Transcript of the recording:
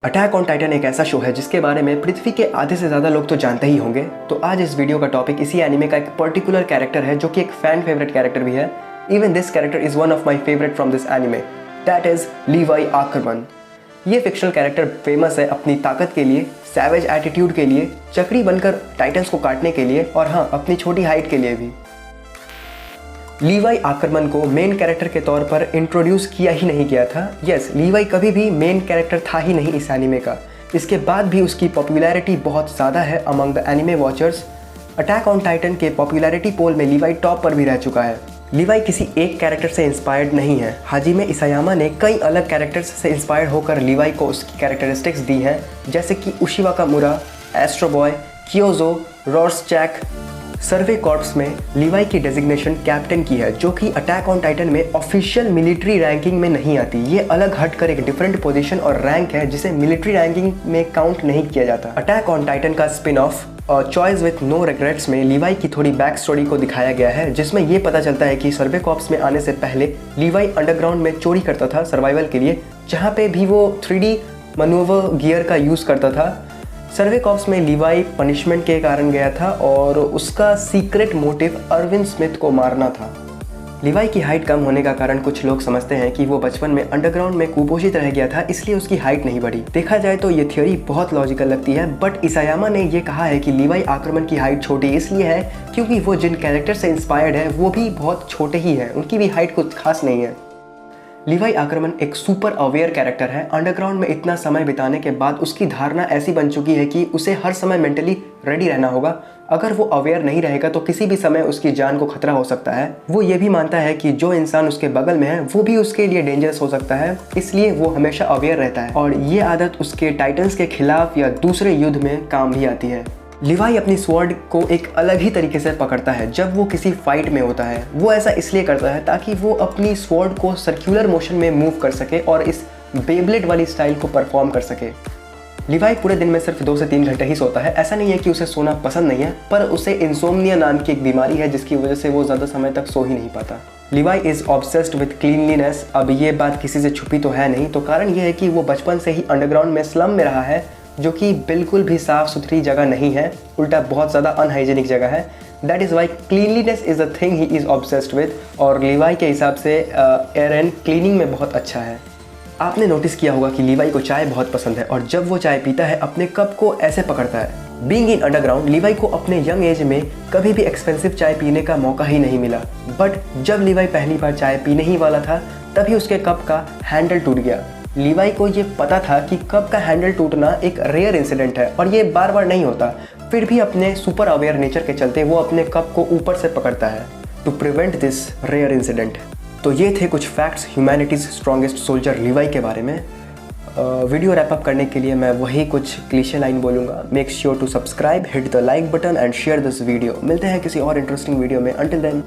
Attack on Titan एक ऐसा show है जिसके बारे में पृथ्वी के आधे से ज़्यादा लोग तो जानते ही होंगे। तो आज इस वीडियो का टॉपिक इसी एनिमे का एक पर्टिकुलर कैरेक्टर है जो कि एक फैन फेवरेट कैरेक्टर भी है। Even this character is one of my favourite from this anime, that is Levi Ackerman. ये फिक्शनल कैरेक्टर फेमस है अपनी ताकत के लिए, सैवेज एटीट्यूड के लिए, चक्री बनकर टाइटन्स को काटने के लिए और हाँ, अपनी छोटी हाइट के लिए भी। लीवाई आकरमन को मेन कैरेक्टर के तौर पर इंट्रोड्यूस किया ही नहीं गया था। यस, लीवाई कभी भी मेन कैरेक्टर था ही नहीं इस एनिमे का। इसके बाद भी उसकी पॉपुलैरिटी बहुत ज़्यादा है among the anime watchers. Attack on Titan के पॉपुलैरिटी पोल में लीवाई टॉप पर भी रह चुका है। लीवाई किसी एक कैरेक्टर से इंस्पायर्ड नहीं है। हाजिमे इसायामा ने कई अलग कैरेक्टर्स से इंस्पायर्ड होकर लीवाई को उसकी कैरेक्टरिस्टिक्स दी हैं, जैसे कि उशिवा का मुरा, एस्ट्रो बॉय, कियोजो, रॉर्सचैक। सर्वे कॉर्प्स में लीवाई की डेजिग्नेशन कैप्टन की है, जो कि अटैक ऑन टाइटन में ऑफिशियल मिलिट्री रैंकिंग में नहीं आती। ये अलग हटकर एक डिफरेंट पोजीशन और रैंक है जिसे मिलिट्री रैंकिंग में काउंट नहीं किया जाता। अटैक ऑन टाइटन का spin off choice with no regrets में लीवाई की थोड़ी बैक स्टोरी को दिखाया गया है, जिसमें ये पता चलता है कि सर्वे कॉर्प्स में आने से पहले लीवाई अंडरग्राउंड में चोरी करता था सर्वाइवल के लिए, जहाँ पे भी वो 3D मनोवर गियर का यूज़ करता था। सर्वे कॉर्प्स में लीवाई पनिशमेंट के कारण गया था और उसका सीक्रेट मोटिव अरविंद स्मिथ को मारना था। लीवाई की हाइट कम होने का कारण कुछ लोग समझते हैं कि वो बचपन में अंडरग्राउंड में कुपोषित रह गया था, इसलिए उसकी हाइट नहीं बढ़ी। देखा जाए तो ये थ्योरी बहुत लॉजिकल लगती है, बट इसायामा ने ये कहा है कि लीवाई आक्रमण की हाइट छोटी इसलिए है क्योंकि वो जिन कैरेक्टर से इंस्पायर्ड है वो भी बहुत छोटे ही हैं, उनकी भी हाइट कुछ खास नहीं है। लीवाई आकरमन एक सुपर अवेयर कैरेक्टर है। अंडरग्राउंड में इतना समय बिताने के बाद उसकी धारणा ऐसी बन चुकी है कि उसे हर समय मेंटली रेडी रहना होगा। अगर वो अवेयर नहीं रहेगा तो किसी भी समय उसकी जान को खतरा हो सकता है। वो ये भी मानता है कि जो इंसान उसके बगल में है वो भी उसके लिए डेंजरस हो सकता है, इसलिए वो हमेशा अवेयर रहता है और ये आदत उसके टाइटन्स के खिलाफ या दूसरे युद्ध में काम भी आती है। लीवाई अपनी स्वॉर्ड को एक अलग ही तरीके से पकड़ता है जब वो किसी फाइट में होता है। वो ऐसा इसलिए करता है ताकि वो अपनी स्वॉर्ड को सर्कुलर मोशन में मूव कर सके और इस बेब्लेड वाली स्टाइल को परफॉर्म कर सके। लीवाई पूरे दिन में सिर्फ 2 से 3 घंटे ही सोता है। ऐसा नहीं है कि उसे सोना पसंद नहीं है, पर उसे इंसोम्निया नाम की एक बीमारी है जिसकी वजह से वो ज़्यादा समय तक सो ही नहीं पाता। लीवाई इज़ ऑब्सेस्ड विथ क्लीनलीनेस। अब ये बात किसी से छुपी तो है नहीं, तो कारण ये है कि वो बचपन से ही अंडरग्राउंड में स्लम में रहा है, जो कि बिल्कुल भी साफ़ सुथरी जगह नहीं है, उल्टा बहुत ज़्यादा अनहाइजेनिक जगह है। That is why cleanliness is a thing he is obsessed with. और लीवाई के हिसाब से एरन क्लीनिंग में बहुत अच्छा है। आपने नोटिस किया होगा कि लीवाई को चाय बहुत पसंद है और जब वो चाय पीता है अपने कप को ऐसे पकड़ता है। बीइंग इन अंडरग्राउंड, लीवाई को अपने यंग एज में कभी भी एक्सपेंसिव चाय पीने का मौका ही नहीं मिला, बट जब लीवाई पहली बार चाय पीने ही वाला था तभी उसके कप का हैंडल टूट गया। लीवाई को ये पता था कि कप का हैंडल टूटना एक रेयर इंसिडेंट है और ये बार बार नहीं होता, फिर भी अपने सुपर अवेयर नेचर के चलते वो अपने कप को ऊपर से पकड़ता है to prevent this rare incident. तो ये थे कुछ facts humanity's strongest soldier Levi के बारे में। वीडियो रैप अप करने के लिए मैं वही कुछ क्लीशे लाइन बोलूँगा। Make sure to subscribe, hit the like button and share this video. मिलते हैं किसी और इंटरेस्टिंग वीडियो में। Until then,